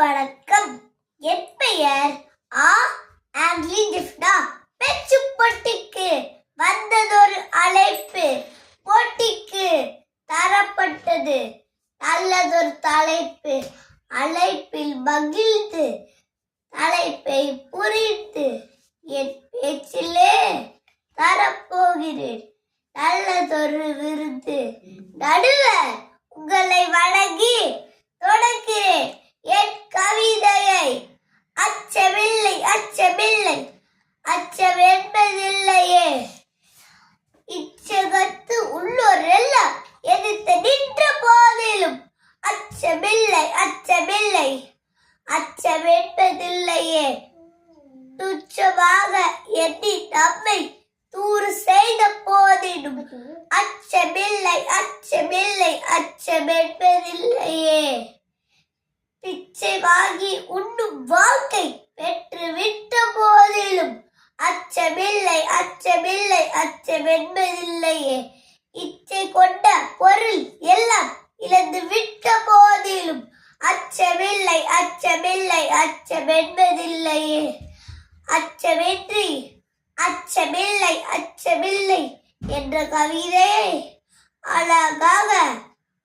வணக்கம். என் பெயர் ஆங்கிலின் ஜிப்னா. பேச்சு போட்டிக்கு வந்ததொரு அழைப்பு. போட்டிக்கு தரப்பட்டது நல்லதொரு தலைப்பு. அழைப்பில் மகிழ்ந்து தலைப்பை புரிந்து என் பேச்சிலே தரப்போகிறேன் நல்லதொரு விருது. நடுவர் உங்களை வணங்கி தொடக்கிறேன் என் கவிதையை. அச்சமில்லை அச்சமில்லை அச்சம் என்பதில்லையே. இச்சகத்து உள்ளோர் எல்லாம் எதிர்த்து நின்ற போதிலும் அச்சமில்லை அச்சமில்லை அச்சம் என்பதில்லையே. துச்சமாக எண்ணி நம்மை தூறு செய்த போதிலும் அச்சமில்லை அச்சமில்லை அச்சம் என்பதில்லையே. பிச்சை வாங்கி உண்ணும் வாழ்க்கை பெற்று விட்ட போதிலும் அச்சமில்லை அச்சமில்லை அச்சம் என்பதில்லையே. இச்சை கொண்ட பொருள் எல்லாம் இழந்து விட்ட போதிலும் அச்சமில்லை அச்சமில்லை அச்சம் என்பதில்லையே. அச்சமின்றி அச்சமில்லை அச்சமில்லை என்ற கவிதையை அழகாக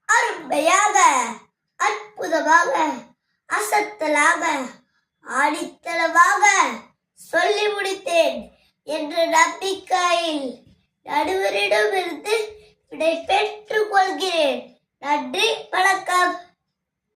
அருமையாக அற்புதமாக அசத்தலாக ஆடித்தளமாக சொல்லி முடித்தேன் என்ற நம்பிக்கையில் நடுவரிடமிருந்து விடை பெற்றுக் கொள்கிறேன். நன்றி, வணக்கம்.